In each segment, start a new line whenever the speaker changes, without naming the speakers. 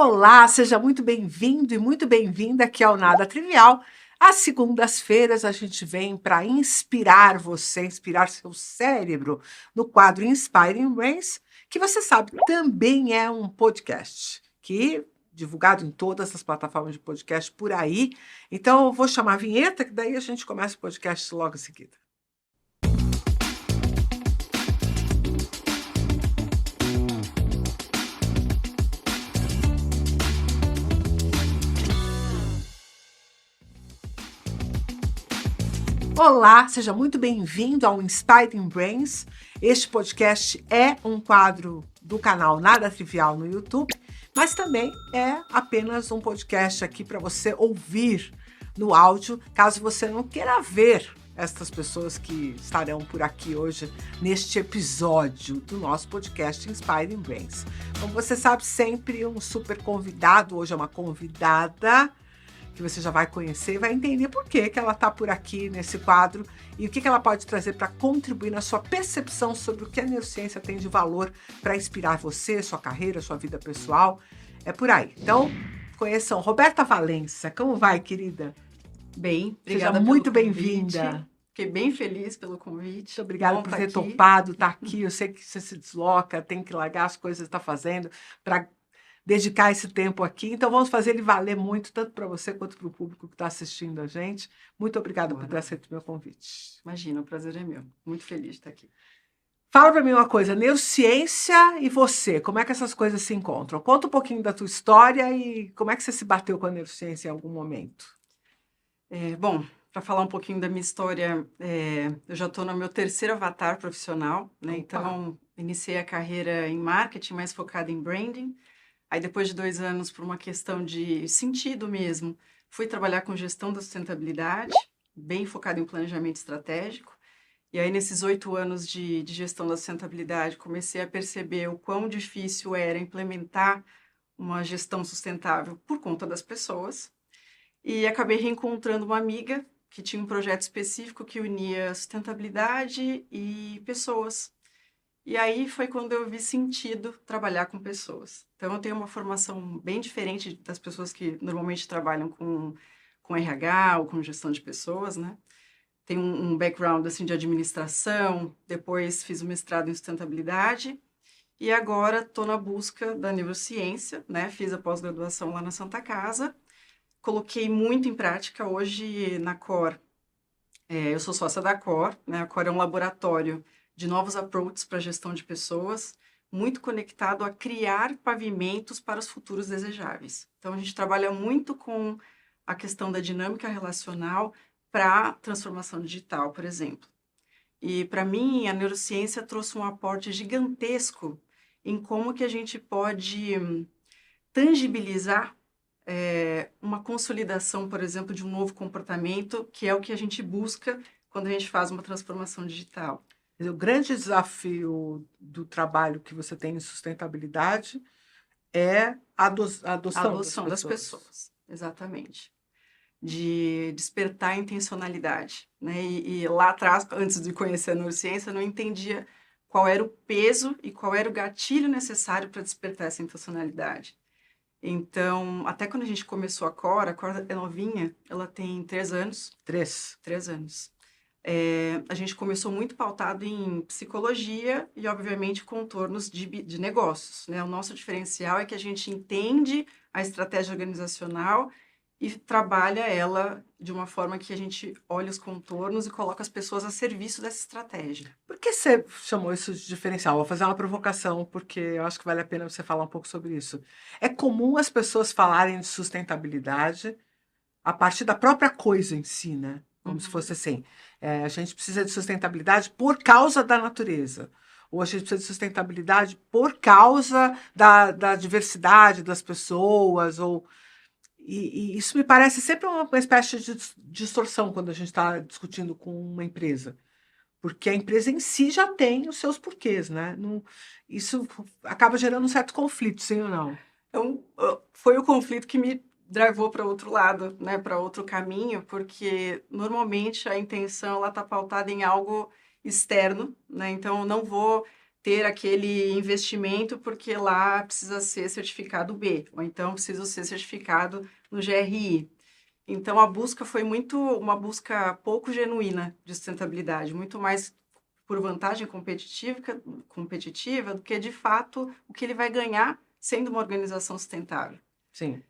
Olá, seja muito bem-vindo e muito bem-vinda aqui ao Nada Trivial. Às segundas-feiras a gente vem para inspirar você, inspirar seu cérebro no quadro Inspiring Brains, que você sabe também é um podcast, que divulgado em todas as plataformas de podcast por aí. Então eu vou chamar a vinheta, que daí a gente começa o podcast logo em seguida. Olá, seja muito bem-vindo ao Inspiring Brains. Este podcast é um quadro do canal Nada Trivial no YouTube, mas também é apenas um podcast aqui para você ouvir no áudio, caso você não queira ver estas pessoas que estarão por aqui hoje neste episódio do nosso podcast Inspiring Brains. Como você sabe, sempre um super convidado, hoje é uma convidada que você já vai conhecer, vai entender por que ela está por aqui nesse quadro e o que ela pode trazer para contribuir na sua percepção sobre o que a neurociência tem de valor para inspirar você, sua carreira, sua vida pessoal. É por aí. Então, conheçam Roberta Valença. Como vai, querida?
Bem, obrigada.
Seja muito bem-vinda.
Fiquei bem feliz pelo convite.
Muito obrigada por ter topado estar aqui. Eu sei que você se desloca, tem que largar as coisas que está fazendo para dedicar esse tempo aqui. Então, vamos fazer ele valer muito, tanto para você quanto para o público que está assistindo a gente. Muito obrigada por ter aceito o meu convite.
Imagina, o prazer é meu. Muito feliz de estar aqui.
Fala para mim uma coisa, neurociência e você, como é que essas coisas se encontram? Conta um pouquinho da tua história e como é que você se bateu com a neurociência em algum momento.
Bom, para falar um pouquinho da minha história, eu já estou no meu terceiro avatar profissional, né?
Opa.
Então, iniciei a carreira em marketing, mais focada em branding. Aí, depois de 2 anos, por uma questão de sentido mesmo, fui trabalhar com gestão da sustentabilidade, bem focada em planejamento estratégico. E aí, nesses 8 anos de gestão da sustentabilidade, comecei a perceber o quão difícil era implementar uma gestão sustentável por conta das pessoas. E acabei reencontrando uma amiga que tinha um projeto específico que unia sustentabilidade e pessoas. E aí foi quando eu vi sentido trabalhar com pessoas. Então, eu tenho uma formação bem diferente das pessoas que normalmente trabalham com RH ou com gestão de pessoas, né? Tenho um background assim, de administração, depois fiz o mestrado em sustentabilidade e agora estou na busca da neurociência, né? Fiz a pós-graduação lá na Santa Casa, coloquei muito em prática hoje na COR. Eu sou sócia da COR, né? A COR é um laboratório de novos approaches para a gestão de pessoas, muito conectado a criar pavimentos para os futuros desejáveis. Então, a gente trabalha muito com a questão da dinâmica relacional para a transformação digital, por exemplo. E, para mim, a neurociência trouxe um aporte gigantesco em como que a gente pode tangibilizar uma consolidação, por exemplo, de um novo comportamento, que é o que a gente busca quando a gente faz uma transformação digital.
O grande desafio do trabalho que você tem em sustentabilidade é a adoção
das pessoas. Exatamente. De despertar a intencionalidade, né? E lá atrás, antes de conhecer a neurociência, eu não entendia qual era o peso e qual era o gatilho necessário para despertar essa intencionalidade. Então, até quando a gente começou a COR é novinha, ela tem 3 anos. 3 anos. A gente começou muito pautado em psicologia e, obviamente, contornos de negócios, né? O nosso diferencial é que a gente entende a estratégia organizacional e trabalha ela de uma forma que a gente olha os contornos e coloca as pessoas a serviço dessa estratégia.
Por que você chamou isso de diferencial? Vou fazer uma provocação, porque eu acho que vale a pena você falar um pouco sobre isso. É comum as pessoas falarem de sustentabilidade a partir da própria coisa em si, né? Como se fosse assim, a gente precisa de sustentabilidade por causa da natureza. Ou a gente precisa de sustentabilidade por causa da diversidade das pessoas, e isso me parece sempre uma espécie de distorção quando a gente está discutindo com uma empresa. Porque a empresa em si já tem os seus porquês, né? Isso acaba gerando um certo conflito, sim ou não?
Então, foi o conflito que me drivou para outro lado, né? Para outro caminho, porque normalmente a intenção está pautada em algo externo, né? Então, eu não vou ter aquele investimento porque lá precisa ser certificado B, ou então precisa ser certificado no GRI. Então, a busca foi muito uma busca pouco genuína de sustentabilidade, muito mais por vantagem competitiva do que, de fato, o que ele vai ganhar sendo uma organização sustentável.
Sim.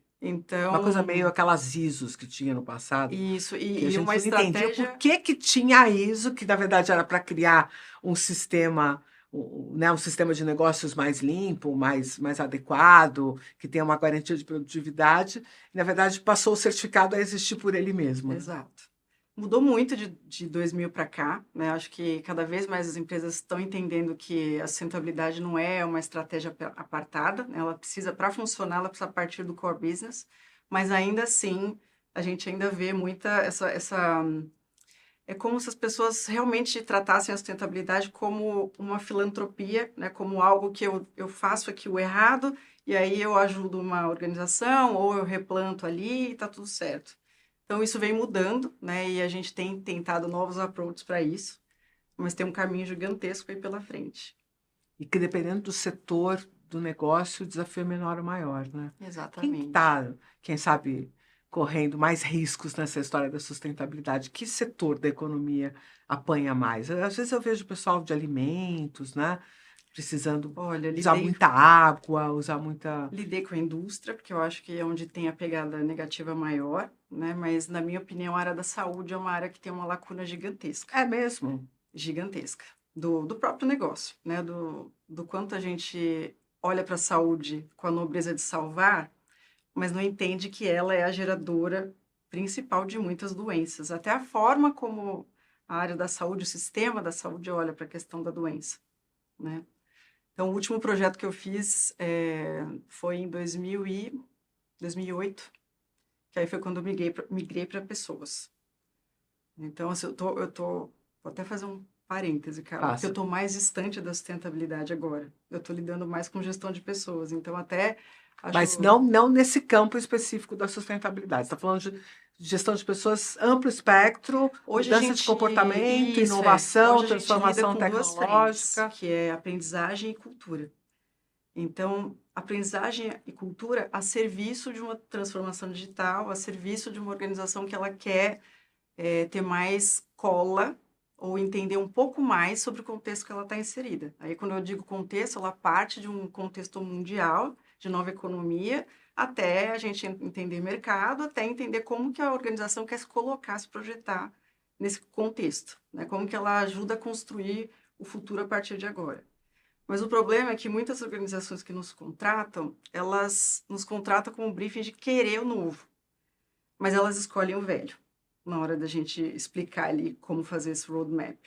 Uma coisa meio
Então,
aquelas ISOs que tinha no passado,
isso,
que a
e
gente
uma
não entendia por
estratégia.
que tinha a ISO, que na verdade era para criar um sistema, né, um sistema de negócios mais limpo, mais adequado, que tenha uma garantia de produtividade, e na verdade passou o certificado a existir por ele mesmo, né?
Exato. Mudou muito de 2000 para cá, né? Acho que cada vez mais as empresas estão entendendo que a sustentabilidade não é uma estratégia apartada, né? Ela precisa, para funcionar, ela precisa partir do core business, mas ainda assim, a gente ainda vê muita é como se as pessoas realmente tratassem a sustentabilidade como uma filantropia, né? Como algo que eu faço aqui o errado, e aí eu ajudo uma organização, ou eu replanto ali e está tudo certo. Então, isso vem mudando, né? E a gente tem tentado novos approaches para isso, mas tem um caminho gigantesco aí pela frente.
E que dependendo do setor do negócio, o desafio é menor ou maior, né? Quem
Exatamente.
está, quem sabe, correndo mais riscos nessa história da sustentabilidade? Que setor da economia apanha mais? Às vezes eu vejo o pessoal de alimentos, né? Precisando
Olha,
usar muita água, usar muita.
lidei com a indústria, porque eu acho que é onde tem a pegada negativa maior, né? Mas, na minha opinião, a área da saúde é uma área que tem uma lacuna gigantesca.
É mesmo?
Gigantesca. Do próprio negócio, né? Do quanto a gente olha para a saúde com a nobreza de salvar, mas não entende que ela é a geradora principal de muitas doenças. Até a forma como a área da saúde, o sistema da saúde olha para a questão da doença, né? Então, o último projeto que eu fiz foi em 2008, que aí foi quando eu migrei para pessoas. Então, assim, vou até fazer um parêntese, Carla, porque eu
Faça.
estou mais distante da sustentabilidade agora. Eu estou lidando mais com gestão de pessoas, então até
Mas
acho.
não nesse campo específico da sustentabilidade. Você está falando de gestão de pessoas, amplo espectro,
Hoje a
mudança de
gente,
comportamento,
isso é,
inovação,
hoje a gente lida
transformação
com duas frentes,
tecnológica.
que é aprendizagem e cultura. Então, aprendizagem e cultura a serviço de uma transformação digital, a serviço de uma organização que ela quer ter mais cola ou entender um pouco mais sobre o contexto que ela está inserida. Aí, quando eu digo contexto, ela parte de um contexto mundial, de nova economia, até a gente entender mercado, até entender como que a organização quer se colocar, se projetar nesse contexto, né? Como que ela ajuda a construir o futuro a partir de agora. Mas o problema é que muitas organizações que nos contratam, elas nos contratam com o briefing de querer o novo, mas elas escolhem o velho na hora da gente explicar ali como fazer esse roadmap.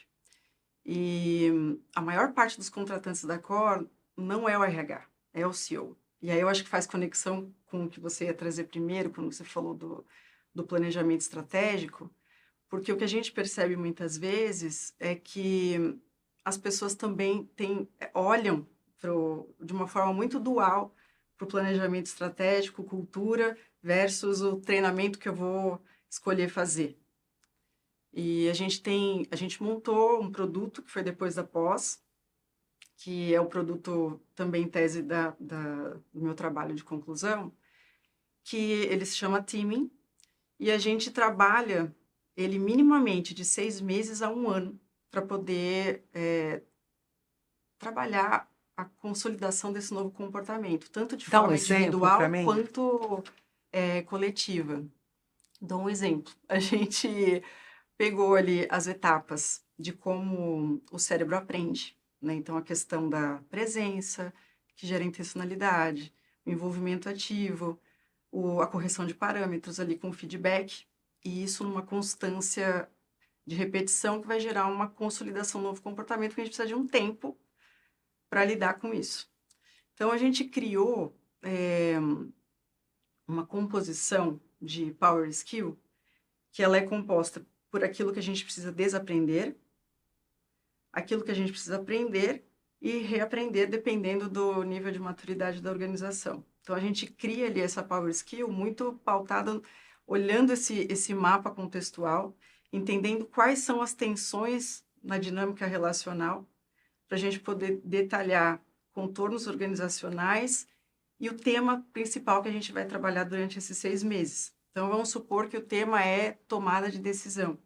E a maior parte dos contratantes da Core não é o RH, é o CEO. E aí eu acho que faz conexão com o que você ia trazer primeiro, quando você falou do planejamento estratégico, porque o que a gente percebe muitas vezes é que as pessoas também olham de uma forma muito dual para o planejamento estratégico, cultura, versus o treinamento que eu vou escolher fazer. E a gente montou um produto que foi depois da pós, que é o produto também tese do meu trabalho de conclusão, que ele se chama Teaming, e a gente trabalha ele minimamente de 6 meses a 1 ano para poder trabalhar a consolidação desse novo comportamento, tanto de
Dá um
forma
exemplo para
individual
mim?
quanto coletiva. Dou um exemplo. A gente pegou ali as etapas de como o cérebro aprende, né? Então, a questão da presença, que gera intencionalidade, o envolvimento ativo, a correção de parâmetros ali com feedback, e isso numa constância de repetição que vai gerar uma consolidação do novo comportamento que a gente precisa de um tempo para lidar com isso. Então, a gente criou uma composição de Power Skill que ela é composta por aquilo que a gente precisa desaprender, aquilo que a gente precisa aprender e reaprender dependendo do nível de maturidade da organização. Então, a gente cria ali essa Power Skill muito pautada, olhando esse mapa contextual, entendendo quais são as tensões na dinâmica relacional, para a gente poder detalhar contornos organizacionais e o tema principal que a gente vai trabalhar durante esses 6 meses. Então, vamos supor que o tema é tomada de decisão.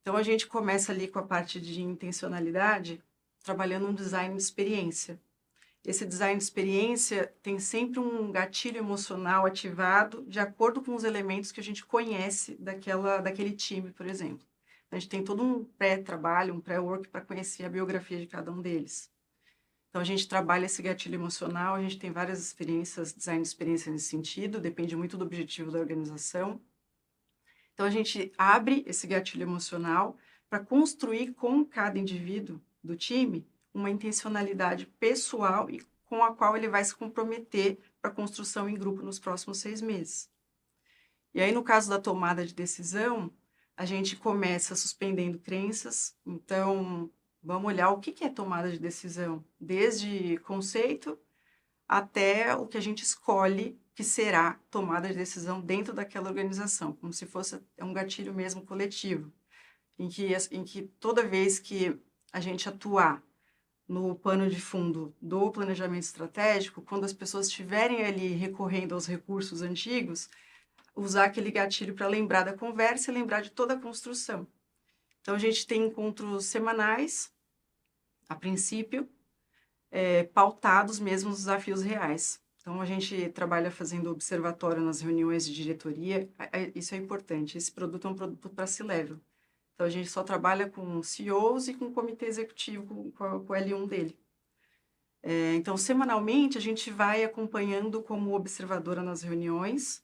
Então, a gente começa ali com a parte de intencionalidade, trabalhando um design de experiência. Esse design de experiência tem sempre um gatilho emocional ativado de acordo com os elementos que a gente conhece daquele time, por exemplo. A gente tem todo um pré-trabalho, um pré-work para conhecer a biografia de cada um deles. Então, a gente trabalha esse gatilho emocional, a gente tem várias experiências, design de experiência nesse sentido, depende muito do objetivo da organização. Então, a gente abre esse gatilho emocional para construir com cada indivíduo do time uma intencionalidade pessoal e com a qual ele vai se comprometer para a construção em grupo nos próximos 6 meses. E aí, no caso da tomada de decisão, a gente começa suspendendo crenças. Então, vamos olhar o que é tomada de decisão, desde conceito até o que a gente escolhe que será tomada de decisão dentro daquela organização, como se fosse um gatilho mesmo coletivo, em que toda vez que a gente atuar no pano de fundo do planejamento estratégico, quando as pessoas estiverem ali recorrendo aos recursos antigos, usar aquele gatilho para lembrar da conversa e lembrar de toda a construção. Então, a gente tem encontros semanais, a princípio, pautados mesmo nos desafios reais. Então, a gente trabalha fazendo observatório nas reuniões de diretoria. Isso é importante. Esse produto é um produto para C-Level. Então, a gente só trabalha com CEOs e com o comitê executivo, com o L1 dele. Então, semanalmente, a gente vai acompanhando como observadora nas reuniões,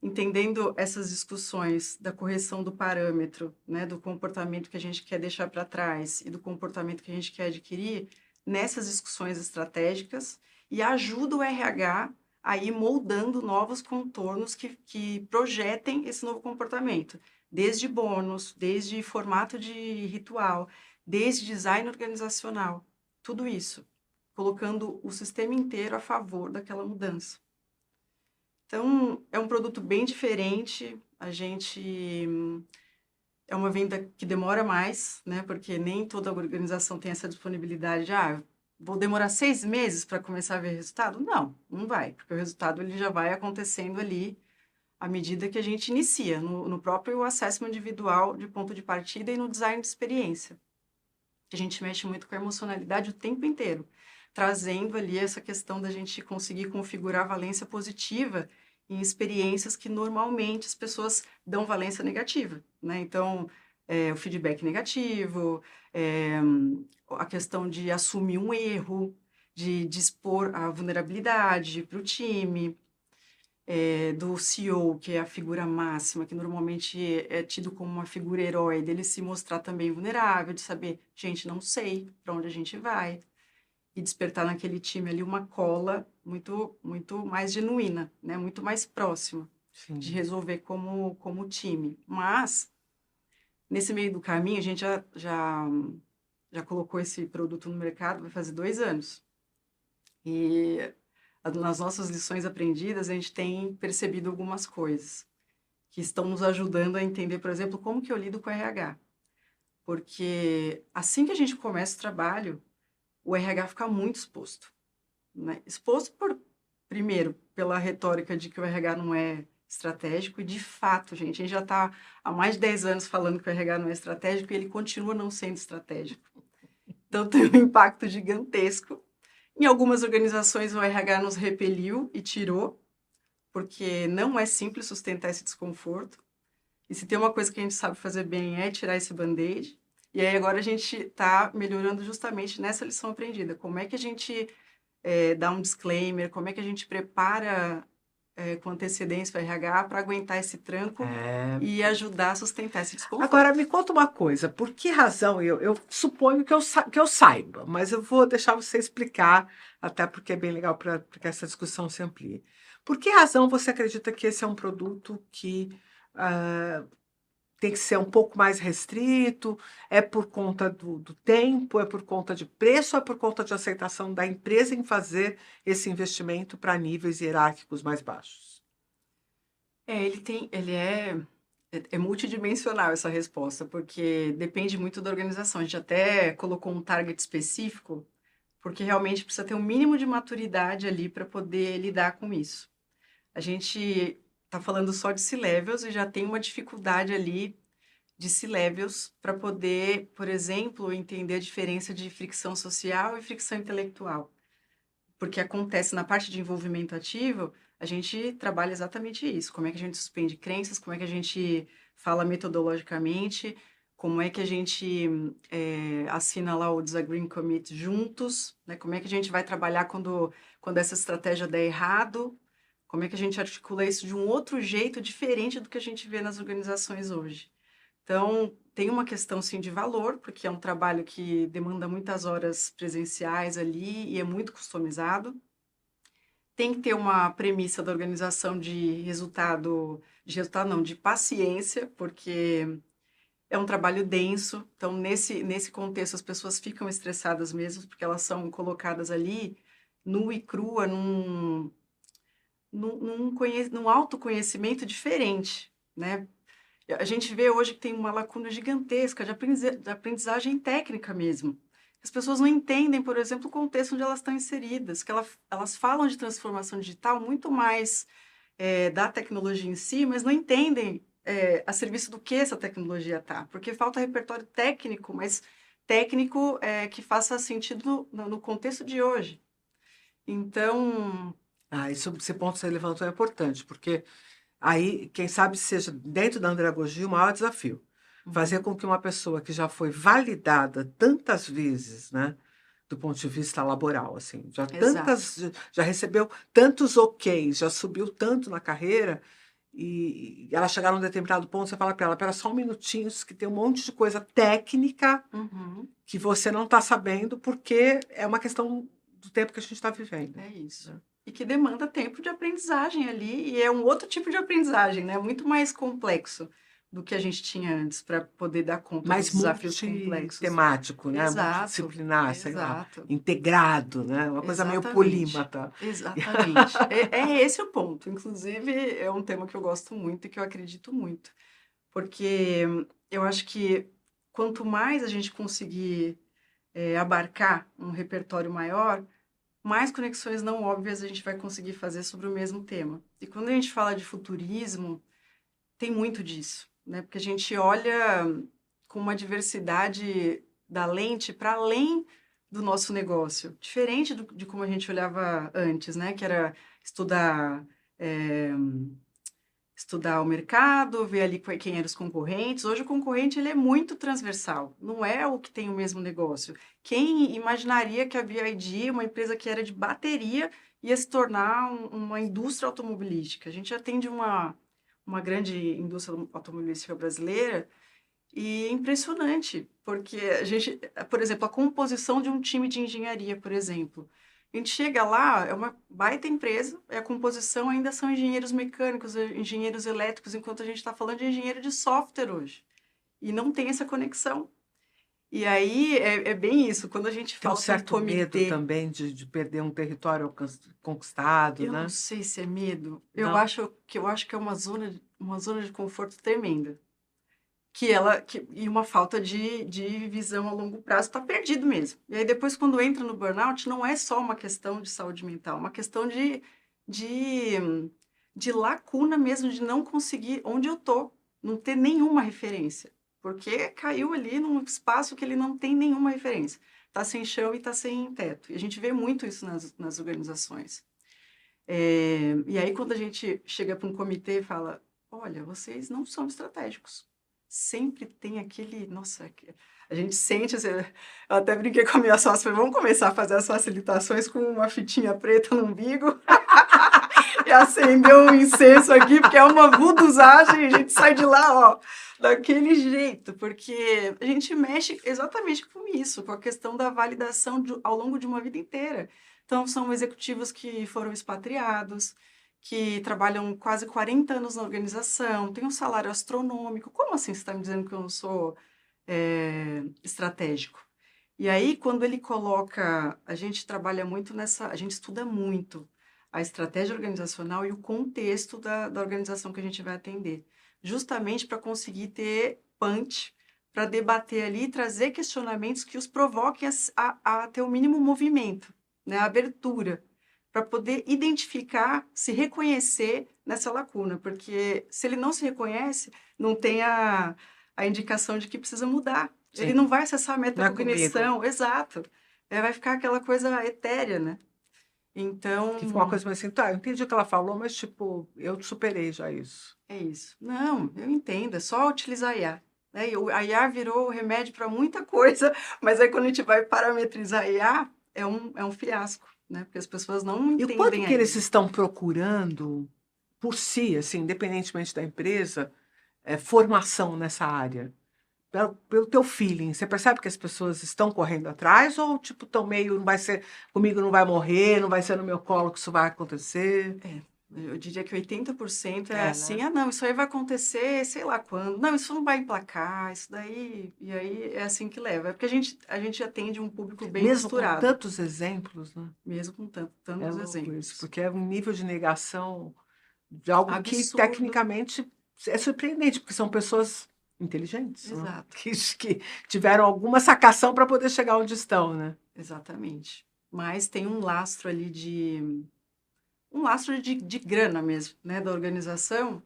entendendo essas discussões da correção do parâmetro, né, do comportamento que a gente quer deixar para trás e do comportamento que a gente quer adquirir nessas discussões estratégicas e ajuda o RH a ir moldando novos contornos que projetem esse novo comportamento, desde bônus, desde formato de ritual, desde design organizacional, tudo isso, colocando o sistema inteiro a favor daquela mudança. Então, é um produto bem diferente, é uma venda que demora mais, né? Porque nem toda organização tem essa disponibilidade de, vou demorar 6 meses para começar a ver resultado? Não, não vai, porque o resultado ele já vai acontecendo ali à medida que a gente inicia, no próprio acesso individual de ponto de partida e no design de experiência. A gente mexe muito com a emocionalidade o tempo inteiro, trazendo ali essa questão da gente conseguir configurar valência positiva em experiências que normalmente as pessoas dão valência negativa, né? Então, o feedback negativo, a questão de assumir um erro, de expor a vulnerabilidade para o time, do CEO, que é a figura máxima, que normalmente é tido como uma figura herói, dele se mostrar também vulnerável, de saber, gente, não sei para onde a gente vai, e despertar naquele time ali uma cola muito, muito mais genuína, né? Muito mais próxima. Sim. De resolver como time. Mas, nesse meio do caminho, a gente já colocou esse produto no mercado, vai fazer 2 anos. E nas nossas lições aprendidas, a gente tem percebido algumas coisas que estão nos ajudando a entender, por exemplo, como que eu lido com o RH. Porque assim que a gente começa o trabalho, o RH fica muito exposto. Né? Exposto, primeiro, pela retórica de que o RH não é estratégico, e de fato, gente, a gente já está há mais de 10 anos falando que o RH não é estratégico e ele continua não sendo estratégico. Então, tem um impacto gigantesco. Em algumas organizações, o RH nos repeliu e tirou, porque não é simples sustentar esse desconforto. E se tem uma coisa que a gente sabe fazer bem é tirar esse band-aid. E aí agora a gente está melhorando justamente nessa lição aprendida. Como é que a gente dá um disclaimer, como é que a gente prepara com antecedência o RH para aguentar esse tranco e ajudar a sustentar esse desconforto.
Agora, me conta uma coisa, por que razão, eu suponho que eu saiba, mas eu vou deixar você explicar, até porque é bem legal para que essa discussão se amplie. Por que razão você acredita que esse é um produto que tem que ser um pouco mais restrito? É por conta do tempo, é por conta de preço, é por conta de aceitação da empresa em fazer esse investimento para níveis hierárquicos mais baixos?
Ele é É multidimensional essa resposta, porque depende muito da organização. A gente até colocou um target específico, porque realmente precisa ter um mínimo de maturidade ali para poder lidar com isso. A gente está falando só de C-levels e já tem uma dificuldade ali de C-levels para poder, por exemplo, entender a diferença de fricção social e fricção intelectual. Porque acontece na parte de envolvimento ativo, a gente trabalha exatamente isso. Como é que a gente suspende crenças, como é que a gente fala metodologicamente, como é que a gente assina lá o Disagreeing Commit juntos, né? Como é que a gente vai trabalhar quando essa estratégia der errado, como é que a gente articula isso de um outro jeito diferente do que a gente vê nas organizações hoje. Então, tem uma questão, sim, de valor, porque é um trabalho que demanda muitas horas presenciais ali e é muito customizado. Tem que ter uma premissa da organização de resultado não, de paciência, porque é um trabalho denso. Então, nesse contexto, as pessoas ficam estressadas mesmo, porque elas são colocadas ali, nua e crua, num autoconhecimento diferente, né? A gente vê hoje que tem uma lacuna gigantesca de aprendizagem técnica mesmo. As pessoas não entendem, por exemplo, o contexto onde elas estão inseridas, que elas falam de transformação digital muito mais da tecnologia em si, mas não entendem a serviço do que essa tecnologia está, porque falta repertório técnico, mas técnico que faça sentido no contexto de hoje. Então,
Esse ponto que você levantou é importante, porque aí, quem sabe, seja dentro da andragogia o maior desafio. Fazer com que uma pessoa que já foi validada tantas vezes, né, do ponto de vista laboral, assim,
exato.
já recebeu tantos ok's, já subiu tanto na carreira, e ela chegar num determinado ponto, você fala para ela, espera só um minutinho, que tem um monte de coisa técnica
Uhum.
que você não está sabendo, porque é uma questão do tempo que a gente está vivendo.
É isso.
Né?
E que demanda tempo de aprendizagem ali, e é um outro tipo de aprendizagem, né? Muito mais complexo do que a gente tinha antes para poder dar conta dos
Mais
desafios complexos.
multitemático, né?
Exato,
Multidisciplinar, sei lá,
exato.
integrado, né? Uma coisa meio
Exatamente.
polímata.
Exatamente. É esse o ponto. Inclusive, é um tema que eu gosto muito e que eu acredito muito. Porque eu acho que quanto mais a gente conseguir abarcar um repertório maior, mais conexões não óbvias a gente vai conseguir fazer sobre o mesmo tema. E quando a gente fala de futurismo, tem muito disso, né? Porque a gente olha com uma diversidade da lente para além do nosso negócio, diferente de como a gente olhava antes, né? Que era estudar eh, estudar o mercado, ver ali quem eram os concorrentes. Hoje o concorrente ele é muito transversal, não é o que tem o mesmo negócio. Quem imaginaria que a BYD, uma empresa que era de bateria, ia se tornar uma indústria automobilística? A gente atende uma grande indústria automobilística brasileira e é impressionante, porque a gente, por exemplo, a composição de um time de engenharia, por exemplo. A gente chega lá, é uma baita empresa, a composição ainda são engenheiros mecânicos, engenheiros elétricos, enquanto a gente está falando de engenheiro de software hoje. E não tem essa conexão. E aí é bem isso, quando a gente
Tem um
fala com um
certo medo
comitê,
também de perder um território conquistado,
eu não
né?
sei se é medo,
Não.
eu acho que é uma zona de conforto tremenda. E uma falta de visão a longo prazo está perdido mesmo. E aí depois quando entra no burnout não é só uma questão de saúde mental, é uma questão de, de lacuna mesmo, de não conseguir onde eu tô, não ter nenhuma referência, porque caiu ali num espaço que ele não tem nenhuma referência, está sem chão e está sem teto. E a gente vê muito isso nas organizações. E aí quando a gente chega para um comitê e fala, olha, vocês não são estratégicos, sempre tem aquele, nossa, a gente sente, assim, eu até brinquei com a minha sócia, falei, vamos começar a fazer as facilitações com uma fitinha preta no umbigo e acender um incenso aqui, porque é uma vuduzagem, a gente sai de lá, ó, daquele jeito, porque a gente mexe exatamente com isso, com a questão da validação ao longo de uma vida inteira. Então, são executivos que foram expatriados, que trabalham quase 40 anos na organização, têm um salário astronômico. Como assim você está me dizendo que eu não sou estratégico? E aí, quando ele coloca, a gente trabalha muito a gente estuda muito a estratégia organizacional e o contexto da organização que a gente vai atender. justamente para conseguir ter punch, para debater ali e trazer questionamentos que os provoquem a ter o mínimo movimento, né? A abertura, para poder identificar, se reconhecer nessa lacuna, porque se ele não se reconhece, não tem a indicação de que precisa mudar. Ele
Sim.
não vai acessar a
Não é
metacognição, exato. Vai ficar aquela coisa etérea, né? Então,
Que foi uma coisa mais assim, tá, eu entendi o que ela falou, mas, tipo, eu superei já isso.
é isso. Não, eu entendo, é só utilizar a IA. Né? A IA virou remédio para muita coisa, mas aí quando a gente vai parametrizar a IA, é um fiasco, né? Porque as pessoas não
E o quanto
entendem
que eles
ainda.
estão procurando, por si, assim, independentemente da empresa, formação nessa área? Pelo teu feeling, você percebe que as pessoas estão correndo atrás ou, tipo, estão meio, não vai ser, comigo não vai morrer, não vai ser no meu colo que isso vai acontecer?
É, eu diria que 80% é
É,
assim,
né?
ah, não, isso aí vai acontecer, sei lá quando. Não, isso não vai emplacar, isso daí, e aí é assim que leva. É porque a gente atende um público bem
Mesmo com
misturado,
tantos exemplos, né?
mesmo com
É
tantos
louco isso,
exemplos.
porque é um nível de negação de algo que
Absurdo,
tecnicamente é surpreendente, porque são pessoas inteligentes, né?
exato.
Que tiveram alguma sacação para poder chegar onde estão, né?
Exatamente. Mas tem um lastro de grana mesmo, né, da organização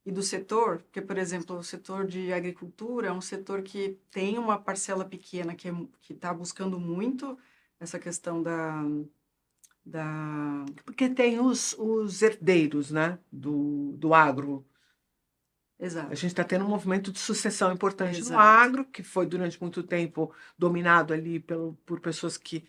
e do setor, porque, por exemplo, o setor de agricultura é um setor que tem uma parcela pequena que está buscando muito essa questão da...
Porque tem os herdeiros, né, do agro. A
Exato,
gente está tendo um movimento de sucessão importante no
exato.
agro, que foi durante muito tempo dominado ali por pessoas que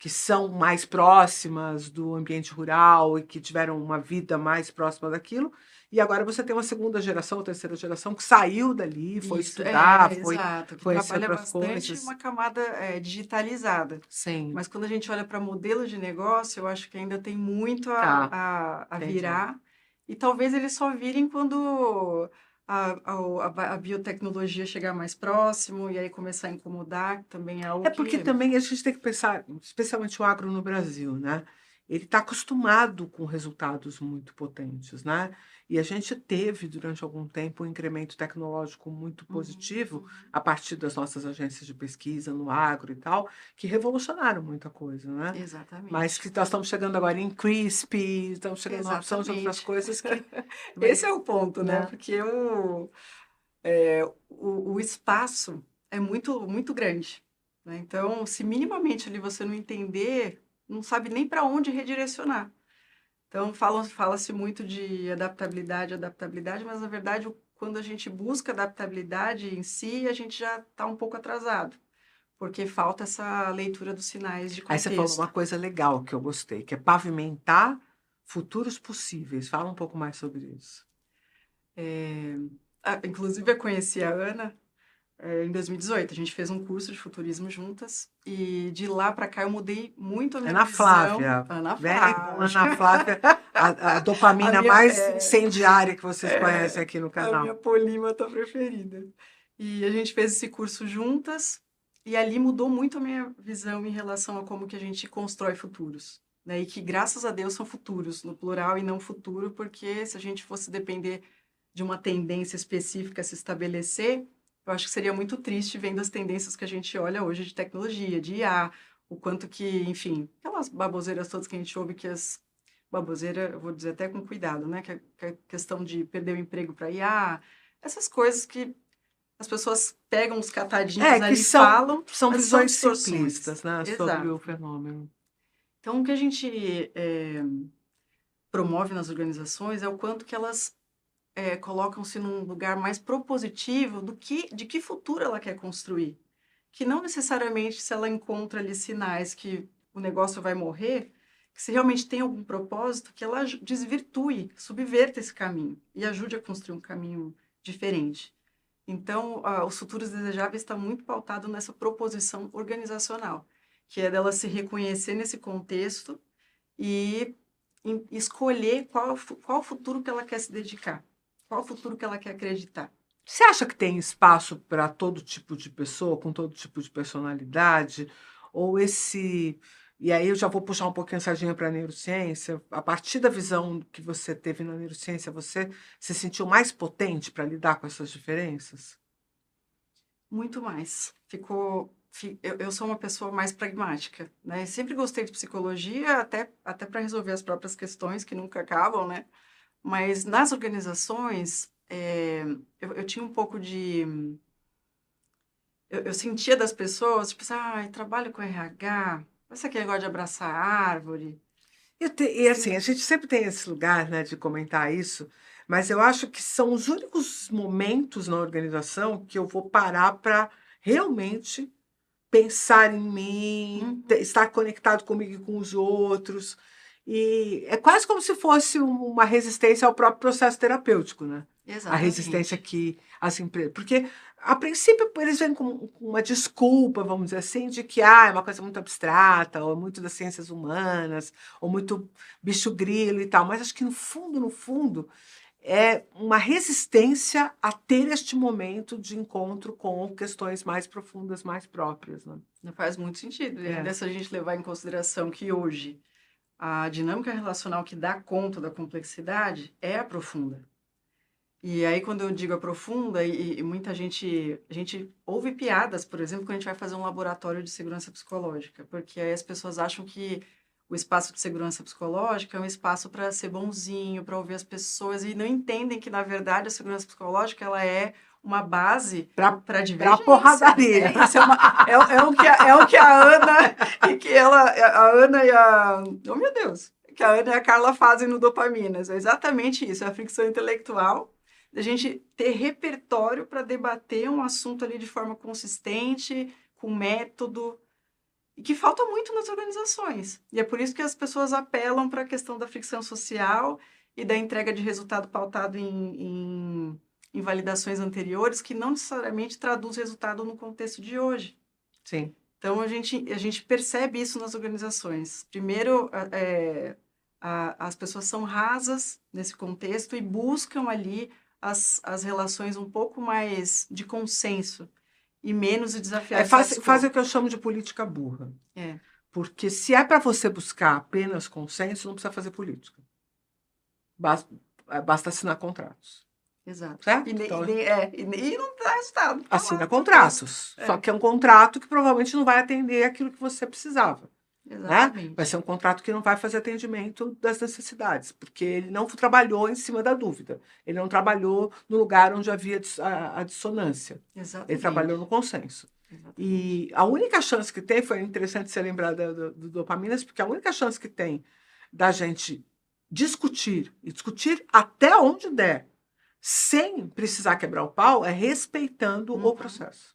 são mais próximas do ambiente rural e que tiveram uma vida mais próxima daquilo. E agora você tem uma segunda geração, terceira geração que saiu dali, foi
Isso,
estudar, foi
exato, que
conhecer
trabalha
outras
bastante
coisas.
uma camada digitalizada.
Sim,
Mas quando a gente olha para modelos de negócio, eu acho que ainda tem muito
tá,
a
entendi.
virar, e talvez eles só virem quando a biotecnologia chegar mais próximo e aí começar a incomodar, que também é algo
É porque
que.
também a gente tem que pensar, especialmente o agro no Brasil, né? Ele está acostumado com resultados muito potentes, né? E a gente teve, durante algum tempo, um incremento tecnológico muito
Uhum,
positivo
uhum.
a partir das nossas agências de pesquisa no agro e tal, que revolucionaram muita coisa, né? Mas que
Exatamente,
nós estamos chegando agora em CRISPR, estamos chegando a uma opção de outras
exatamente.
coisas que,
Esse é o ponto, né?
né?
Porque o espaço é muito grande, né? Então, se minimamente ali você não entender, não sabe nem para onde redirecionar. Então, fala-se muito de adaptabilidade, adaptabilidade, mas na verdade, quando a gente busca adaptabilidade em si, a gente já está um pouco atrasado, porque falta essa leitura dos sinais de
Aí você falou uma
contexto.
coisa legal que eu gostei, que é pavimentar futuros possíveis. Fala um pouco mais sobre isso.
Inclusive, eu conheci a Ana em 2018. A gente fez um curso de futurismo juntas e de lá para cá eu mudei muito a minha
Ana
visão.
Flávia,
Ana
very bom,
Flávia,
Ana Flávia, a
a
dopamina
minha,
mais incendiária que vocês conhecem
é,
aqui no
a
canal.
minha polímata preferida. E a gente fez esse curso juntas e ali mudou muito a minha visão em relação a como que a gente constrói futuros. Né? E que, graças a Deus, são futuros, no plural e não futuro, porque se a gente fosse depender de uma tendência específica a se estabelecer, eu acho que seria muito triste vendo as tendências que a gente olha hoje de tecnologia, de IA, o quanto que, enfim, aquelas baboseiras todas que a gente ouve que as baboseira, eu vou dizer até com cuidado, né? Que a questão de perder o emprego para IA, essas coisas que as pessoas pegam os catadinhos
Que
ali e falam,
são
mas são
visões
distorções.
simplistas, né, sobre o
Exato.
fenômeno.
Então, o que a gente promove nas organizações é o quanto que elas colocam-se num lugar mais propositivo de que futuro ela quer construir. Que não necessariamente se ela encontra ali sinais que o negócio vai morrer, que se realmente tem algum propósito, que ela desvirtue, subverta esse caminho e ajude a construir um caminho diferente. Então, os futuros desejáveis está muito pautado nessa proposição organizacional, que é dela se reconhecer nesse contexto e escolher qual futuro que ela quer se dedicar, qual futuro que ela quer acreditar.
Você acha que tem espaço para todo tipo de pessoa, com todo tipo de personalidade? Ou esse e aí eu já vou puxar um pouquinho a sardinha para a neurociência, a partir da visão que você teve na neurociência, você se sentiu mais potente para lidar com essas diferenças?
Muito mais. Eu sou uma pessoa mais pragmática, né? Sempre gostei de psicologia, até para resolver as próprias questões que nunca acabam, né? Mas nas organizações, eu tinha um pouco de... Eu sentia das pessoas, tipo assim, trabalho com RH, mas aquele negócio de abraçar a árvore.
E assim, a gente sempre tem esse lugar, né, de comentar isso, mas eu acho que são os únicos momentos na organização que eu vou parar para realmente pensar em mim, estar conectado comigo e com os outros. E é quase como se fosse uma resistência ao próprio processo terapêutico, né? A resistência
Exatamente.
que as empresas. Porque, a princípio, eles vêm com uma desculpa, vamos dizer assim, de que é uma coisa muito abstrata, ou muito das ciências humanas, ou muito bicho grilo e tal. Mas acho que, no fundo, é uma resistência a ter este momento de encontro com questões mais profundas, mais próprias, né?
Não faz muito sentido. E
É.
ainda se a gente levar em consideração que hoje a dinâmica relacional que dá conta da complexidade é a profunda. E aí, quando eu digo a profunda, e muita gente... A gente ouve piadas, por exemplo, quando a gente vai fazer um laboratório de segurança psicológica, porque aí as pessoas acham que o espaço de segurança psicológica é um espaço para ser bonzinho, para ouvir as pessoas, e não entendem que, na verdade, a segurança psicológica ela é uma base para divergência.
Porradaria.
É o que a Ana e que a Ana e a... Oh, meu Deus! Que a Ana e a Carla fazem no Dopaminas. É exatamente isso, é a fricção intelectual, a gente ter repertório para debater um assunto ali de forma consistente, com método, e que falta muito nas organizações. E é por isso que as pessoas apelam para a questão da fricção social e da entrega de resultado pautado em validações anteriores, que não necessariamente traduz resultado no contexto de hoje.
Sim.
Então, a gente percebe isso nas organizações. Primeiro, as pessoas são rasas nesse contexto e buscam ali as relações um pouco mais de consenso e menos de desafiar
Fazem o que eu chamo de política burra.
É.
Porque se é para você buscar apenas consenso, não precisa fazer política. Basta assinar contratos.
Exato.
Certo?
E não dá resultado.
Assina contratos. Só que é um contrato que provavelmente não vai atender aquilo que você precisava.
Exatamente.
Né? Vai ser um contrato que não vai fazer atendimento das necessidades, porque ele não trabalhou em cima da dúvida. Ele não trabalhou no lugar onde havia a dissonância.
Exatamente.
Ele trabalhou no consenso.
Exatamente.
E a única chance que tem, foi interessante você lembrar do Dopaminas, porque a única chance que tem da gente discutir, e discutir até onde der, sem precisar quebrar o pau, é respeitando o processo.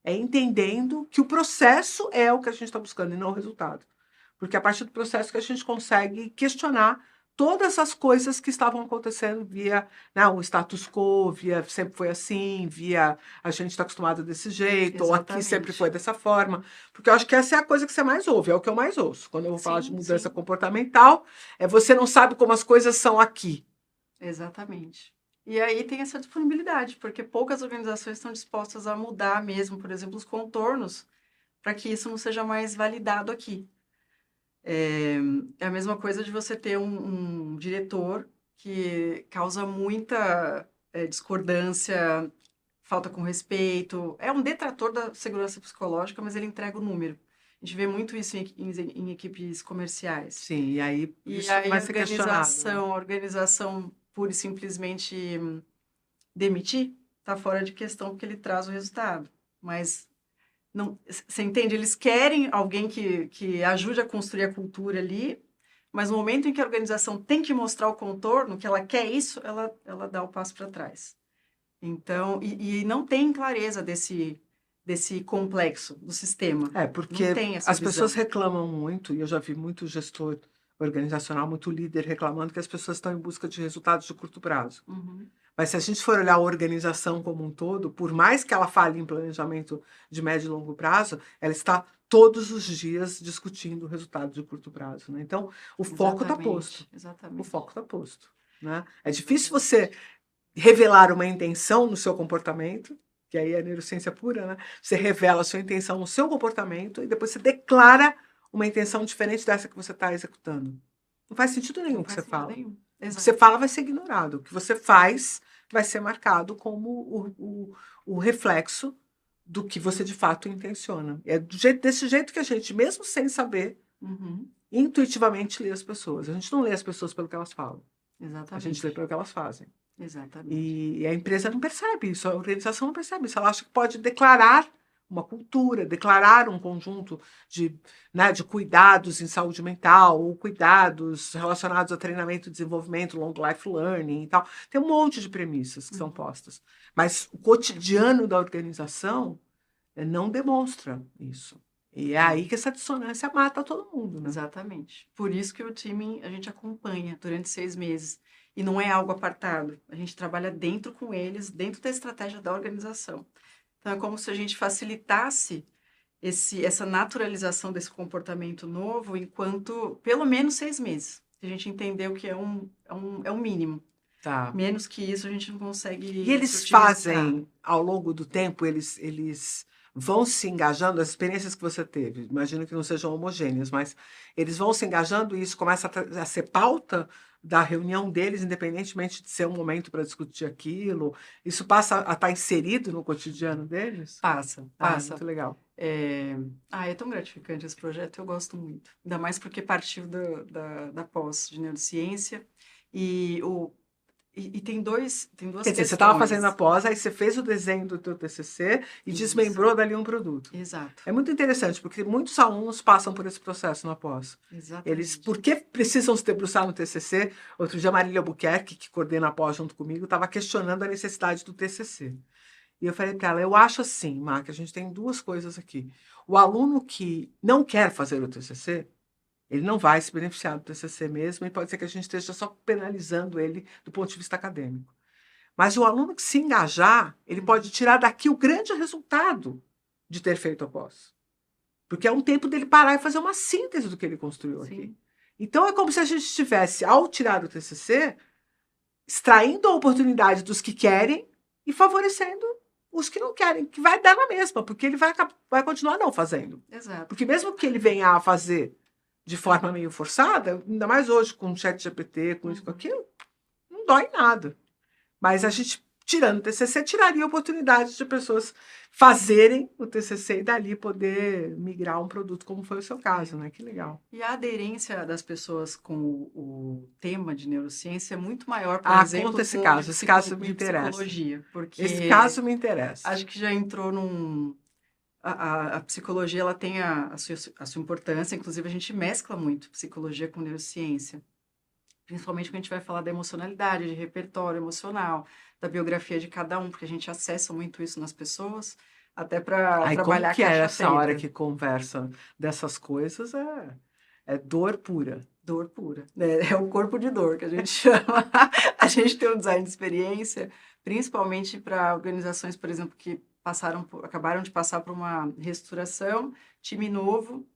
É entendendo que o processo é o que a gente está buscando e não o resultado. Porque é a partir do processo que a gente consegue questionar todas as coisas que estavam acontecendo via o status quo, via sempre foi assim, via a gente está acostumado desse jeito, ou aqui sempre foi dessa forma. Porque eu acho que essa é a coisa que você mais ouve, é o que eu mais ouço. Quando eu vou falar de mudança comportamental, você não sabe como as coisas são aqui.
Exatamente. E aí tem essa disponibilidade, porque poucas organizações estão dispostas a mudar mesmo, por exemplo, os contornos, para que isso não seja mais validado aqui. É a mesma coisa de você ter um diretor que causa muita discordância, falta com respeito. É um detrator da segurança psicológica, mas ele entrega o número. A gente vê muito isso em equipes comerciais.
Sim, e aí
isso
vai ser questionado.
A organização pura e simplesmente demitir está fora de questão porque ele traz o resultado. Mas não, você entende? Eles querem alguém que ajude a construir a cultura ali, mas no momento em que a organização tem que mostrar o contorno, que ela quer isso, ela dá o passo para trás. Então, e não tem clareza desse complexo do sistema.
Porque as pessoas reclamam muito, e eu já vi muito gestor organizacional, muito líder reclamando que as pessoas estão em busca de resultados de curto prazo. Mas se a gente for olhar a organização como um todo, por mais que ela fale em planejamento de médio e longo prazo, ela está todos os dias discutindo o resultado de curto prazo. Né? Então, o foco está posto.
Exatamente.
O foco está posto. Né? É difícil você revelar uma intenção no seu comportamento, que aí é neurociência pura, né? Você revela a sua intenção no seu comportamento e depois você declara uma intenção diferente dessa que você está executando. Não faz sentido nenhum o que você fala.
Nenhum.
O
Exato.
que você fala vai ser ignorado. O que você faz vai ser marcado como o reflexo do que você de fato intenciona. É desse jeito que a gente, mesmo sem saber, intuitivamente lê as pessoas. A gente não lê as pessoas pelo que elas falam.
Exatamente.
A gente lê pelo que elas fazem.
Exatamente.
E a empresa não percebe isso, a organização não percebe isso. Ela acha que pode declarar uma cultura, declarar um conjunto de, né, de cuidados em saúde mental, ou cuidados relacionados a treinamento e desenvolvimento, long life learning e tal. Tem um monte de premissas que são postas. Mas o cotidiano da organização não demonstra isso. E é aí que essa dissonância mata todo mundo, né?
Exatamente. Por isso que o time a gente acompanha durante 6 meses. E não é algo apartado. A gente trabalha dentro com eles, dentro da estratégia da organização. Então, é como se a gente facilitasse essa naturalização desse comportamento novo enquanto, pelo menos 6 meses. A gente entendeu que é um mínimo.
Tá.
Menos que isso, a gente não consegue
E eles fazem, ao longo do tempo, eles vão se engajando, as experiências que você teve, imagino que não sejam homogêneas, mas eles vão se engajando e isso começa a ser pauta da reunião deles, independentemente de ser um momento para discutir aquilo. Isso passa a estar inserido no cotidiano deles?
Passa.
Muito legal.
É tão gratificante esse projeto, eu gosto muito. Ainda mais porque partiu da pós de neurociência e tem duas
Quer dizer,
questões.
você estava fazendo a pós, aí você fez o desenho do teu TCC e desmembrou dali um produto.
Exato.
É muito interessante, porque muitos alunos passam por esse processo na pós.
Exatamente.
Eles, porque precisam se debruçar no TCC, outro dia a Marília Albuquerque, que coordena a pós junto comigo, estava questionando a necessidade do TCC. E eu falei para ela, eu acho assim, Má, que a gente tem duas coisas aqui. O aluno que não quer fazer o TCC, ele não vai se beneficiar do TCC mesmo, e pode ser que a gente esteja só penalizando ele do ponto de vista acadêmico. Mas o aluno que se engajar, ele pode tirar daqui o grande resultado de ter feito a pós. Porque é um tempo dele parar e fazer uma síntese do que ele construiu aqui. Então é como se a gente estivesse, ao tirar o TCC, extraindo a oportunidade dos que querem e favorecendo os que não querem, que vai dar na mesma, porque ele vai continuar não fazendo.
Exato.
Porque mesmo que ele venha a fazer de forma meio forçada, ainda mais hoje com o ChatGPT, com isso, com aquilo, não dói nada. Mas a gente, tirando o TCC, tiraria a oportunidade de pessoas fazerem o TCC e dali poder migrar um produto, como foi o seu caso, né? Que legal.
E a aderência das pessoas com o tema de neurociência é muito maior, por exemplo,
conta esse caso. Esse caso me interessa.
Psicologia, porque
esse caso me interessa.
Acho que já entrou a psicologia, ela tem a sua importância, inclusive a gente mescla muito psicologia com neurociência. Principalmente quando a gente vai falar da emocionalidade, de repertório emocional, da biografia de cada um, porque a gente acessa muito isso nas pessoas, até para trabalhar
como que
a caixa
essa
preta.
hora que conversa dessas coisas é dor pura.
Dor pura. É o corpo de dor que a gente chama. A gente tem um design de experiência, principalmente para organizações, por exemplo, que acabaram de passar por uma reestruturação, time novo.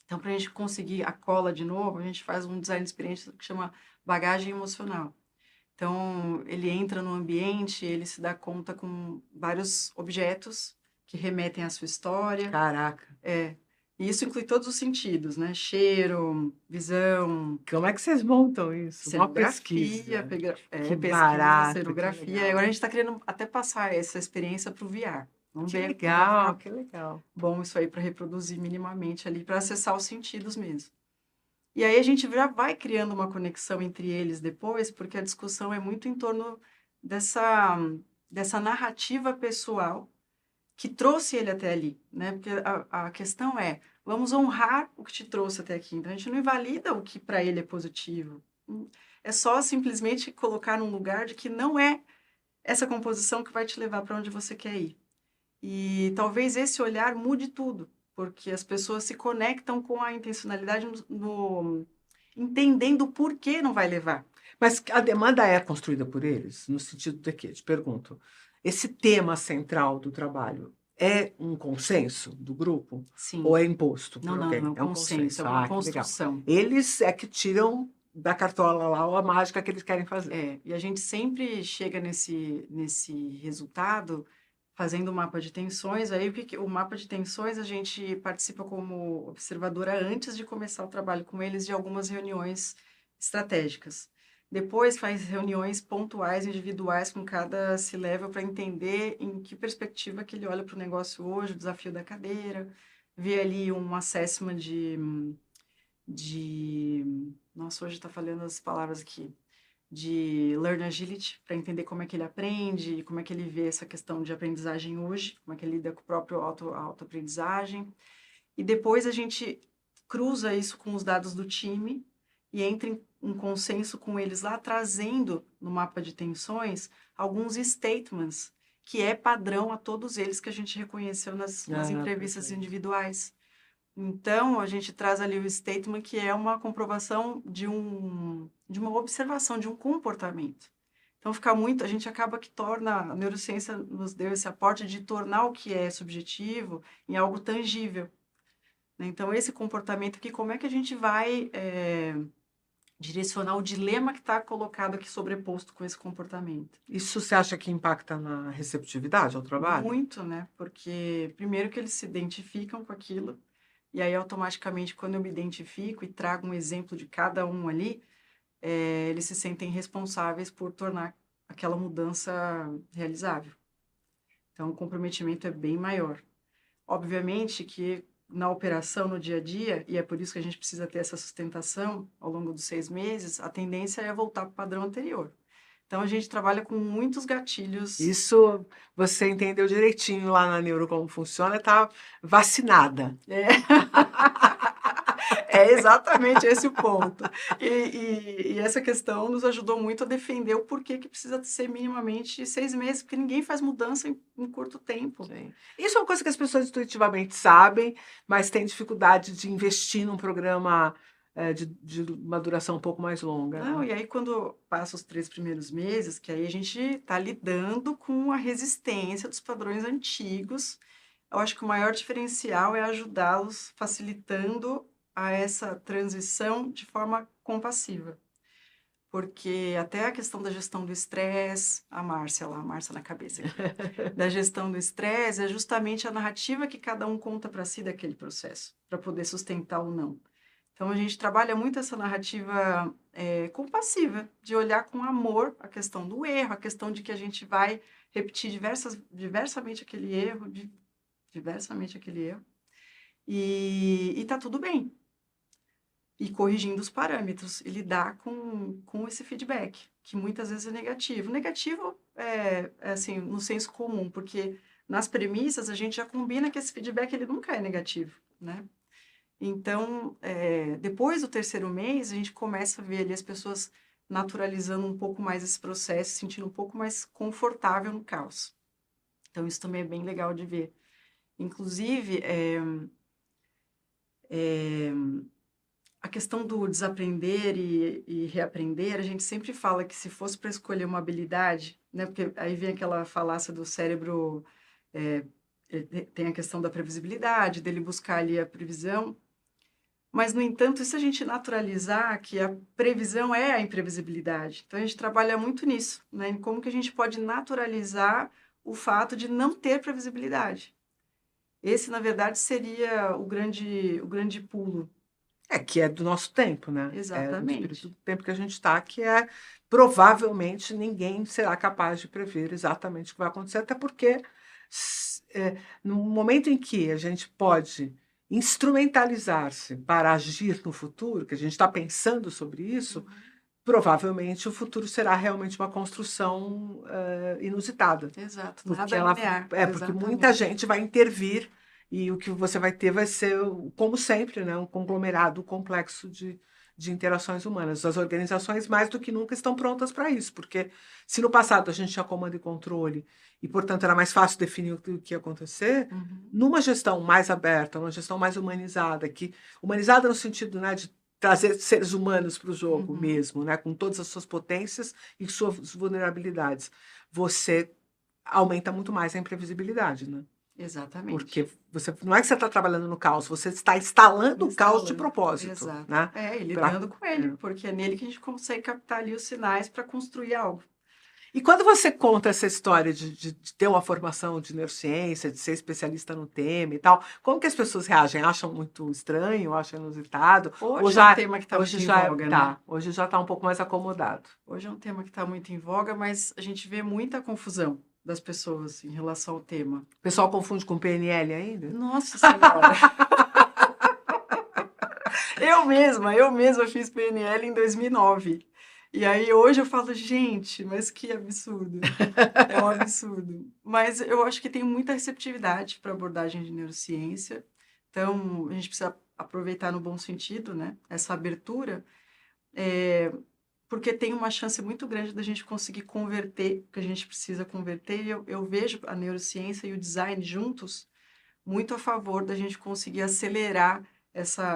Então, para a gente conseguir a cola de novo, a gente faz um design de experiência que chama bagagem emocional. Então, ele entra no ambiente, ele se dá conta com vários objetos que remetem à sua história.
Caraca.
E isso inclui todos os sentidos, né? Cheiro, visão.
Como é que vocês montam isso? Uma pesquisa.
Pesquisa, cenografia. Agora a gente está querendo até passar essa experiência para o VR. Vamos ver.
Que legal.
Bom isso aí para reproduzir minimamente ali, para acessar os sentidos mesmo. E aí a gente já vai criando uma conexão entre eles depois, porque a discussão é muito em torno dessa narrativa pessoal que trouxe ele até ali, né? Porque a questão é, vamos honrar o que te trouxe até aqui. Então, a gente não invalida o que para ele é positivo. É só simplesmente colocar num lugar de que não é essa composição que vai te levar para onde você quer ir. E talvez esse olhar mude tudo, porque as pessoas se conectam com a intencionalidade entendendo o porquê não vai levar.
Mas a demanda é construída por eles? No sentido de que, te pergunto, esse tema central do trabalho é um consenso do grupo?
Sim.
Ou é imposto por
não,
alguém?
Não, é um consenso, é uma construção.
Eles é que tiram da cartola lá a mágica que eles querem fazer.
E a gente sempre chega nesse resultado fazendo o mapa de tensões. Aí o mapa de tensões a gente participa como observadora antes de começar o trabalho com eles de algumas reuniões estratégicas. Depois faz reuniões pontuais, individuais com cada C-level para entender em que perspectiva que ele olha para o negócio hoje, o desafio da cadeira, ver ali um assessment nossa, hoje está falando as palavras aqui, de Learn Agility, para entender como é que ele aprende, como é que ele vê essa questão de aprendizagem hoje, como é que ele lida com o próprio autoaprendizagem. E depois a gente cruza isso com os dados do time e entra em um consenso com eles lá, trazendo no mapa de tensões alguns statements, que é padrão a todos eles que a gente reconheceu nas entrevistas
perfeito.
individuais. Então, a gente traz ali o statement, que é uma comprovação de uma observação, de um comportamento. Então, a gente acaba que torna, a neurociência nos deu esse aporte de tornar o que é subjetivo em algo tangível. Né? Então, esse comportamento aqui, como é que a gente vai direcionar o dilema que está colocado aqui sobreposto com esse comportamento?
Isso você acha que impacta na receptividade ao trabalho?
Muito, né? Porque, primeiro, que eles se identificam com aquilo, e aí, automaticamente, quando eu me identifico e trago um exemplo de cada um ali, eles se sentem responsáveis por tornar aquela mudança realizável. Então, o comprometimento é bem maior. Obviamente que na operação, no dia a dia, e é por isso que a gente precisa ter essa sustentação ao longo dos 6 meses, a tendência é voltar para o padrão anterior. Então, a gente trabalha com muitos gatilhos.
Isso você entendeu direitinho lá na Neuro como funciona, tá vacinada.
É exatamente esse o ponto. E essa questão nos ajudou muito a defender o porquê que precisa ser minimamente 6 meses, porque ninguém faz mudança em curto tempo.
Sim. Isso é uma coisa que as pessoas intuitivamente sabem, mas têm dificuldade de investir num programa de uma duração um pouco mais longa.
Não,
Né?
e aí quando passa os 3 primeiros meses, que aí a gente está lidando com a resistência dos padrões antigos, eu acho que o maior diferencial é ajudá-los facilitando a essa transição de forma compassiva. Porque até a questão da gestão do estresse, a Márcia na cabeça aqui, da gestão do estresse é justamente a narrativa que cada um conta para si daquele processo, para poder sustentar ou não. Então, a gente trabalha muito essa narrativa compassiva, de olhar com amor a questão do erro, a questão de que a gente vai repetir diversamente aquele erro, e tá tudo bem. E corrigindo os parâmetros, e lidar com esse feedback, que muitas vezes é negativo. Negativo assim, no senso comum, porque nas premissas a gente já combina que esse feedback ele nunca é negativo, né? Então, depois do 3º mês, a gente começa a ver ali as pessoas naturalizando um pouco mais esse processo, se sentindo um pouco mais confortável no caos. Então, isso também é bem legal de ver. Inclusive, a questão do desaprender e reaprender, a gente sempre fala que se fosse para escolher uma habilidade, né, porque aí vem aquela falácia do cérebro, tem a questão da previsibilidade, dele buscar ali a previsão, mas, no entanto, e se a gente naturalizar que a previsão é a imprevisibilidade? Então, a gente trabalha muito nisso, né, em como que a gente pode naturalizar o fato de não ter previsibilidade. Esse, na verdade, seria o grande pulo.
Que é do nosso tempo, né?
Exatamente.
É do espírito do tempo que a gente está, que provavelmente ninguém será capaz de prever exatamente o que vai acontecer, até porque no momento em que a gente pode instrumentalizar-se para agir no futuro, que a gente está pensando sobre isso, provavelmente o futuro será realmente uma construção inusitada.
Exato,
Porque
nada linear.
porque muita gente vai intervir e o que você vai ter vai ser, como sempre, né, um conglomerado complexo de interações humanas. As organizações, mais do que nunca, estão prontas para isso, porque se no passado a gente tinha comando e controle e, portanto, era mais fácil definir o que ia acontecer, numa gestão mais aberta, uma gestão mais humanizada no sentido, né, de trazer seres humanos para o jogo mesmo, né, com todas as suas potências e suas vulnerabilidades, você aumenta muito mais a imprevisibilidade, né?
Exatamente.
Porque não é que você está trabalhando no caos, você está instalando o caos de propósito.
Exato.
Né?
E lidando com ele, porque é nele que a gente consegue captar ali os sinais para construir algo.
E quando você conta essa história de ter uma formação de neurociência, de ser especialista no tema e tal, como que as pessoas reagem? Acham muito estranho, acham inusitado? Ou
Hoje é um
já,
tema que está
hoje
muito em
já
voga, né?
tá, hoje já está um pouco mais acomodado?
Hoje é um tema que está muito em voga, mas a gente vê muita confusão das pessoas em relação ao tema.
O pessoal confunde com PNL ainda?
Nossa Senhora! Eu mesma fiz PNL em 2009. E aí hoje eu falo, gente, mas que absurdo. É um absurdo. Mas eu acho que tem muita receptividade para abordagem de neurociência. Então, a gente precisa aproveitar no bom sentido, né? Essa abertura, porque tem uma chance muito grande da gente conseguir converter o que a gente precisa converter. E eu vejo a neurociência e o design juntos muito a favor da gente conseguir acelerar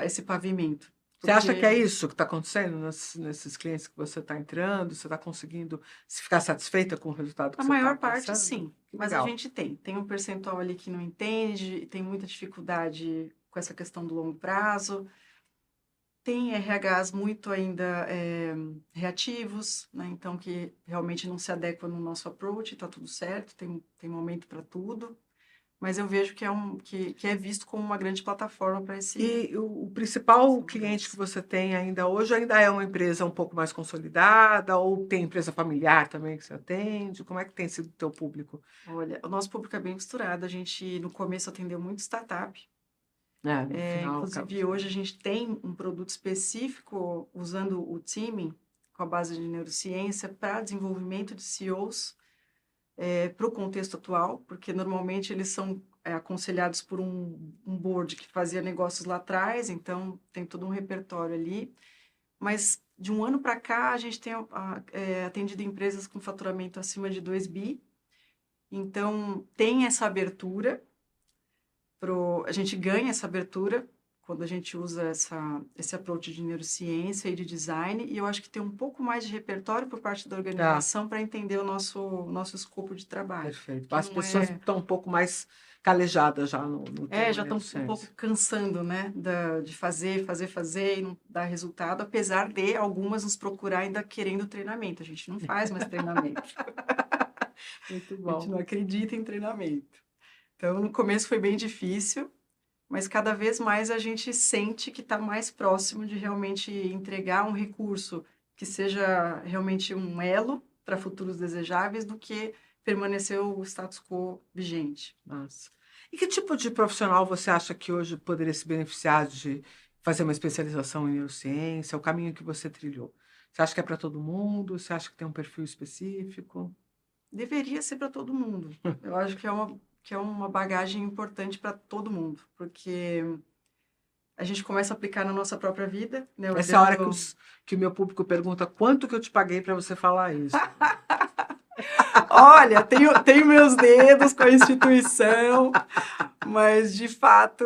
esse pavimento.
Você acha que é
Porque
isso que está acontecendo nesses clientes que você está entrando? Você está conseguindo se ficar satisfeita com o resultado que
a
você está
maior parte,
alcançando?
sim.
Que
Mas a
legal.
gente tem um percentual ali que não entende, tem muita dificuldade com essa questão do longo prazo. Tem RHs muito ainda reativos, né? Então que realmente não se adequam no nosso approach, está tudo certo, tem momento para tudo. Mas eu vejo que é visto como uma grande plataforma para esse
E o principal
essa
cliente que
mudança.
você tem ainda hoje ainda é uma empresa um pouco mais consolidada ou tem empresa familiar também que você atende? Como é que tem sido o teu público?
Olha, o nosso público é bem misturado. A gente, no começo, atendeu muito startup.
No final, acaba
Inclusive, hoje a gente tem um produto específico usando o Teaming, com a base de neurociência, para desenvolvimento de CEOs para o contexto atual, porque normalmente eles são aconselhados por um board que fazia negócios lá atrás, então tem todo um repertório ali. Mas de um ano para cá, a gente tem atendido empresas com faturamento acima de 2 bi, então tem essa abertura. A gente ganha essa abertura quando a gente usa esse approach de neurociência e de design, e eu acho que tem um pouco mais de repertório por parte da
tá,
organização para entender o nosso escopo de trabalho,
perfeito.
que
As
não
pessoas estão um pouco mais calejadas já no tema
já estão um pouco
neurociência.
cansando, né, de fazer e não dar resultado, apesar de algumas nos procurar ainda querendo treinamento. A gente não faz mais treinamento,
Muito
a gente
bom.
não acredita em treinamento. Então, no começo foi bem difícil, mas cada vez mais a gente sente que está mais próximo de realmente entregar um recurso que seja realmente um elo para futuros desejáveis do que permanecer o status quo vigente.
Massa. E que tipo de profissional você acha que hoje poderia se beneficiar de fazer uma especialização em neurociência, o caminho que você trilhou? Você acha que é para todo mundo? Você acha que tem um perfil específico?
Deveria ser para todo mundo. Eu acho que é uma bagagem importante para todo mundo, porque a gente começa a aplicar na nossa própria vida, né,
Essa é a hora que,
olhando.
que o meu público pergunta quanto que eu te paguei para você falar isso.
Olha, tenho meus dedos com a instituição, mas de fato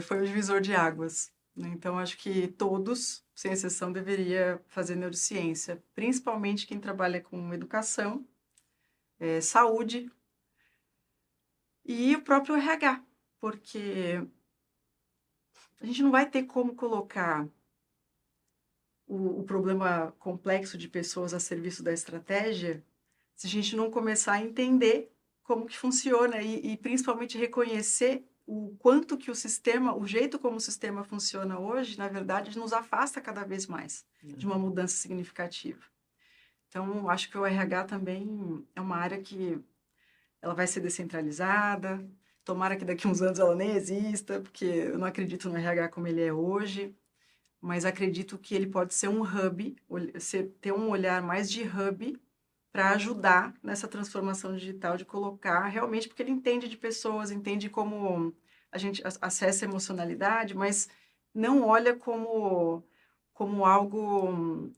foi um divisor de águas, né? Então acho que todos, sem exceção, deveria fazer neurociência, principalmente quem trabalha com educação, saúde e o próprio RH, porque a gente não vai ter como colocar o problema complexo de pessoas a serviço da estratégia se a gente não começar a entender como que funciona e principalmente reconhecer o quanto que o jeito como o sistema funciona hoje, na verdade, nos afasta cada vez mais de uma mudança significativa. Então, acho que o RH também é uma área que ela vai ser descentralizada. Tomara que daqui a uns anos ela nem exista, porque eu não acredito no RH como ele é hoje, mas acredito que ele pode ser um hub, ter um olhar mais de hub para ajudar nessa transformação digital, de colocar realmente, porque ele entende de pessoas, entende como a gente acessa a emocionalidade, mas não olha como algo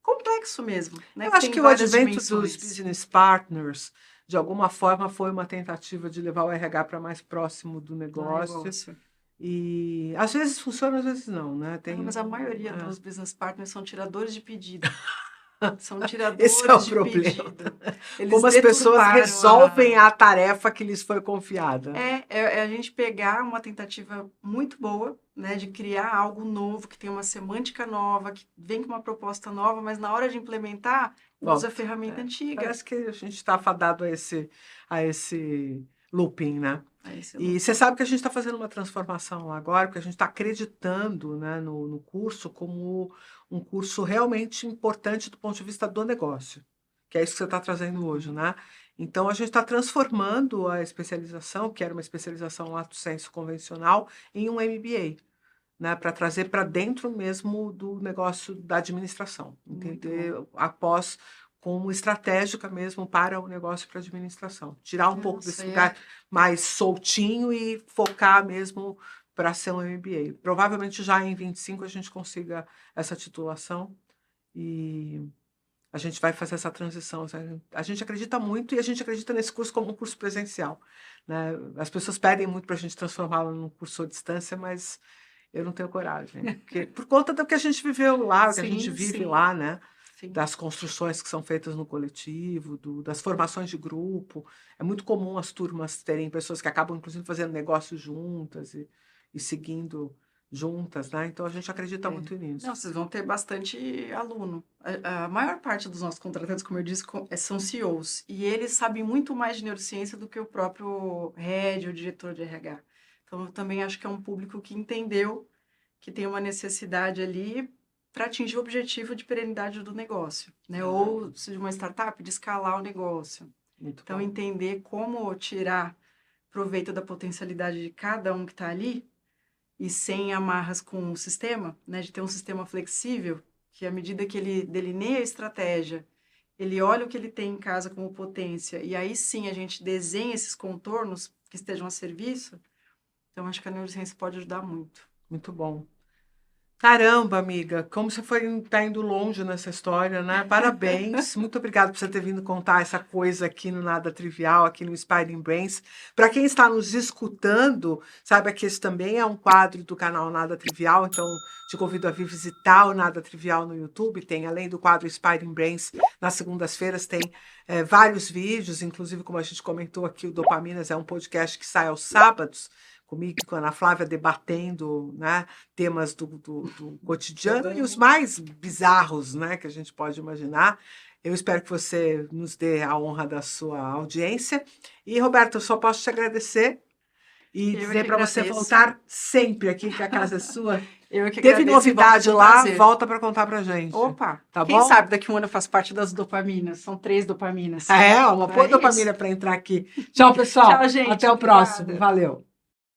complexo mesmo, né?
Eu
Que
acho
tem
que o
várias
advento dos
dimensões.
business partners, de alguma forma, foi uma tentativa de levar o RH para mais próximo do
Do
negócio.
negócio.
E às vezes funciona, às vezes não, né?
Não,
Tem
mas a maioria dos business partners são tiradores de pedido. São
esse é o
tiradores de
problema.
pedido. Eles
Como as pessoas
deturparam
resolvem a tarefa que lhes foi confiada.
é a gente pegar uma tentativa muito boa né, de criar algo novo, que tem uma semântica nova, que vem com uma proposta nova, mas na hora de implementar, usa a ferramenta antiga.
Parece que a gente está fadado a esse looping, né?
Esse
E você sabe que a gente está fazendo uma transformação agora, porque a gente está acreditando, né, no curso como um curso realmente importante do ponto de vista do negócio, que é isso que você está trazendo hoje, né? Então, a gente está transformando a especialização, que era uma especialização lato sensu convencional, em um MBA, né, para trazer para dentro mesmo do negócio da administração, entender após como estratégica mesmo para o negócio para a administração. Tirar um pouco desse lugar mais soltinho e focar mesmo para ser um MBA. Provavelmente já em 25 a gente consiga essa titulação e a gente vai fazer essa transição. A gente acredita muito e a gente acredita nesse curso como um curso presencial, né? As pessoas pedem muito para a gente transformá-lo num curso à distância, mas eu não tenho coragem. Porque, por conta do que a gente viveu lá, que a gente vive lá, né? Sim. Das construções que são feitas no coletivo, das formações de grupo. É muito comum as turmas terem pessoas que acabam, inclusive, fazendo negócios juntas e seguindo juntas, né? Então, a gente acredita muito nisso.
Não, vocês vão ter bastante aluno. A maior parte dos nossos contratantes, como eu disse, são CEOs. E eles sabem muito mais de neurociência do que o próprio head ou diretor de RH. Então, eu também acho que é um público que entendeu que tem uma necessidade ali para atingir o objetivo de perenidade do negócio, né? Ou, se de uma startup, de escalar o negócio. Então, entender como tirar proveito da potencialidade de cada um que está ali e sem amarras com o sistema, né? De ter um sistema flexível, que à medida que ele delineia a estratégia, ele olha o que ele tem em casa como potência, e aí sim a gente desenha esses contornos que estejam a serviço. Então, acho que a neurociência pode ajudar muito.
Muito bom. Caramba, amiga, como você tá indo longe nessa história, né? Parabéns. Muito obrigada por você ter vindo contar essa coisa aqui no Nada Trivial, aqui no Inspiring Brains. Para quem está nos escutando, saiba que esse também é um quadro do canal Nada Trivial, então te convido a vir visitar o Nada Trivial no YouTube. Tem, além do quadro Inspiring Brains, nas segundas-feiras tem vários vídeos, inclusive, como a gente comentou aqui, o Dopaminas é um podcast que sai aos sábados, comigo e com a Ana Flávia, debatendo, né, temas do cotidiano e os mais bizarros, né, que a gente pode imaginar. Eu espero que você nos dê a honra da sua audiência. E, Roberto, eu só posso te agradecer e dizer para você voltar sempre aqui, que a casa é sua.
Eu que
Teve novidade lá, volta para contar para gente.
Opa,
tá
quem
bom?
sabe daqui um ano eu faço parte das dopaminas. São 3 dopaminas.
Uma boa dopamina para entrar aqui. Tchau, pessoal.
Tchau, gente.
Até o próximo. Valeu.